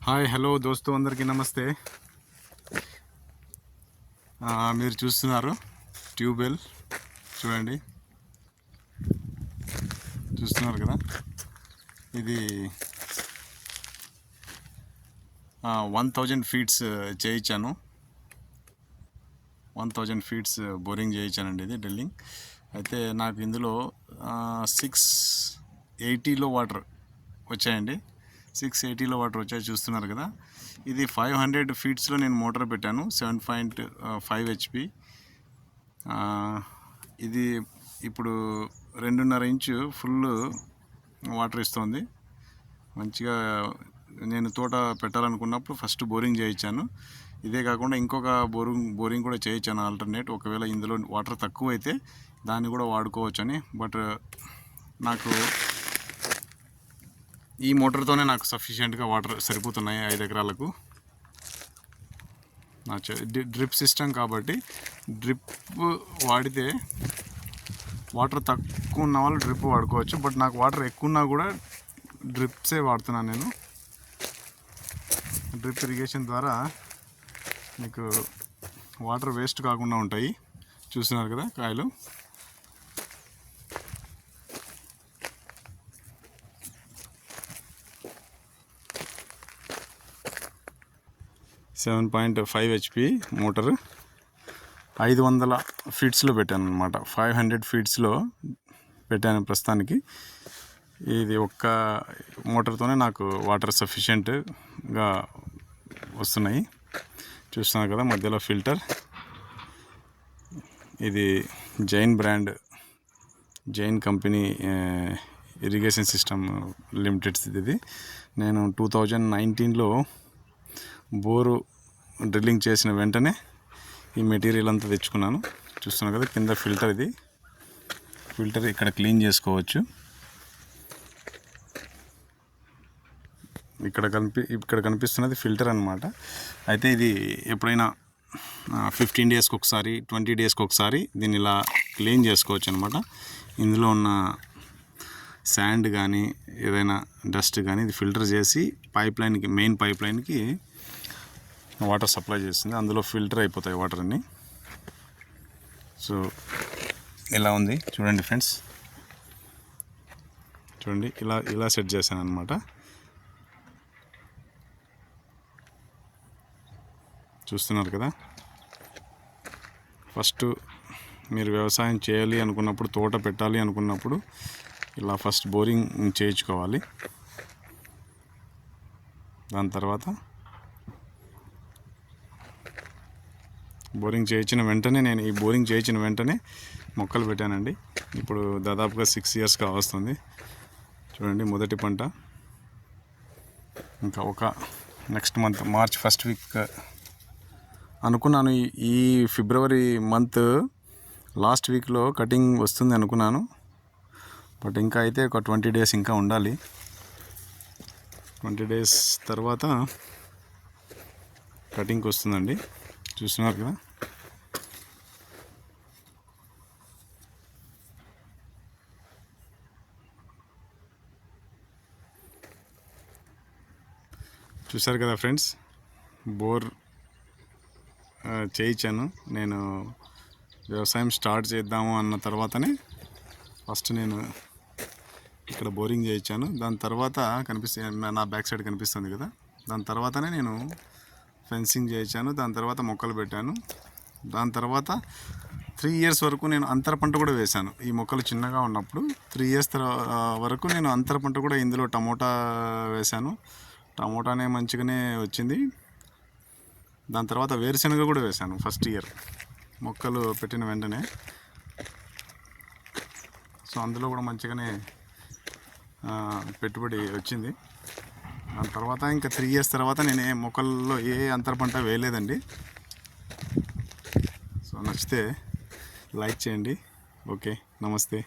Hi hello దోస్తు అందరికీ నమస్తే. మీరు చూస్తున్నారు ట్యూబ్వెల్ చూడండి, చూస్తున్నారు కదా. ఇది 1000 ఫీట్స్ చేయించాను. 1000 ఫీట్స్ బోరింగ్ చేయించానండి. ఇది డ్రిల్లింగ్ అయితే నాకు ఇందులో 680లో వాటర్ వచ్చాయండి. 680లో వాటర్ వచ్చాయి, చూస్తున్నారు కదా. ఇది 500 ఫీట్స్లో నేను మోటార్ పెట్టాను, 7.5 HP. ఇది ఇప్పుడు 2.5 ఇంచు ఫుల్ వాటర్ ఇస్తుంది మంచిగా. నేను తోట పెట్టాలనుకున్నప్పుడు ఫస్ట్ బోరింగ్ చేయించాను. ఇదే కాకుండా ఇంకొక బోరింగ్ కూడా చేయించాను ఆల్టర్నేట్, ఒకవేళ ఇందులో వాటర్ తక్కువ అయితే దాన్ని కూడా వాడుకోవచ్చని. బట్ నాకు ఈ మోటార్తోనే నాకు సఫిషియెంట్గా వాటర్ సరిపోతున్నాయి 5 ఎకరాలకు. నా డ్రిప్ సిస్టమ్ కాబట్టి డ్రిప్ వాడితే వాటర్ తక్కువ ఉన్న వాళ్ళు డ్రిప్ వాడుకోవచ్చు. బట్ నాకు వాటర్ ఎక్కువ ఉన్నా కూడా డ్రిప్సే వాడుతున్నాను నేను. డ్రిప్ ఇరిగేషన్ ద్వారా మీకు వాటర్ వేస్ట్ కాకుండా ఉంటాయి. చూస్తున్నారు కదా కాయలు. సెవెన్ 7.5 HP మోటార్ 500 ఫీట్స్లో పెట్టాను అనమాట. 500 ఫీట్స్లో పెట్టాను ప్రస్తుతానికి. ఇది ఒక్క మోటార్తోనే నాకు వాటర్ సఫిషియెంట్గా వస్తున్నాయి. చూస్తున్నారు కదా, మధ్యలో ఫిల్టర్. ఇది Jain company irrigation system Limited's ఇది. నేను 2019లో బోరు డ్రిల్లింగ్ చేసిన వెంటనే ఈ మెటీరియల్ అంతా తెచ్చుకున్నాను. చూస్తున్నాను కదా, కింద ఫిల్టర్. ఇది ఫిల్టర్ ఇక్కడ క్లీన్ చేసుకోవచ్చు. ఇక్కడ కనిపిస్తున్నది ఫిల్టర్ అన్నమాట. అయితే ఇది ఎప్పుడైనా 15 డేస్కి ఒకసారి, 20 డేస్కి ఒకసారి దీన్ని ఇలా క్లీన్ చేసుకోవచ్చు అనమాట. ఇందులో ఉన్న శాండ్ కానీ ఏదైనా డస్ట్ కానీ ఇది ఫిల్టర్ చేసి మెయిన్ పైప్ లైన్కి వాటర్ సప్లై చేస్తుంది. అందులో ఫిల్టర్ అయిపోతాయి వాటర్ అన్నీ. సో ఇలా ఉంది చూడండి ఫ్రెండ్స్, చూడండి ఇలా సెట్ చేశాను అనమాట. చూస్తున్నారు కదా. ఫస్ట్ మీరు వ్యవసాయం చేయాలి అనుకున్నప్పుడు, తోట పెట్టాలి అనుకున్నప్పుడు ఇలా ఫస్ట్ బోరింగ్ చేయించుకోవాలి. దాని తర్వాత బోరింగ్ చేయించిన వెంటనే మొక్కలు పెట్టానండి. ఇప్పుడు దాదాపుగా 6 ఇయర్స్ కావస్తుంది. చూడండి, మొదటి పంట. ఇంకా next month March 1st week అనుకున్నాను. ఈ ఫిబ్రవరి మంత్ లాస్ట్ వీక్లో కటింగ్ వస్తుంది అనుకున్నాను. బట్ ఇంకా అయితే ఒక 20 డేస్ ఇంకా ఉండాలి. 20 డేస్ తర్వాత కటింగ్కి వస్తుందండి. చూస్తున్నారు కదా. చూసారు కదా ఫ్రెండ్స్, బోర్ చేయించాను. నేను వ్యవసాయం స్టార్ట్ చేద్దాము అన్న తర్వాతనే ఫస్ట్ నేను ఇక్కడ బోరింగ్ చేయించాను. దాని తర్వాత నా బ్యాక్ సైడ్ కనిపిస్తుంది కదా, దాని తర్వాతనే నేను ఫెన్సింగ్ చేయించాను. దాని తర్వాత మొక్కలు పెట్టాను. దాని తర్వాత 3 ఇయర్స్ వరకు నేను అంతర పంట కూడా వేశాను. ఈ మొక్కలు చిన్నగా ఉన్నప్పుడు 3 ఇయర్స్ వరకు నేను అంతర పంట కూడా ఇందులో టమోటా వేశాను. టమోటానే మంచిగానే వచ్చింది. దాని తర్వాత వేరుశనగ కూడా వేశాను ఫస్ట్ ఇయర్ మొక్కలు పెట్టిన వెంటనే. సో అందులో కూడా మంచిగానే పెట్టుబడి వచ్చింది. దాని తర్వాత ఇంకా 3 ఇయర్స్ తర్వాత నేను మొక్కల్లో ఏ అంతర పంట వేయలేదండి. సో నచ్చితే లైక్ చేయండి. ఓకే, నమస్తే.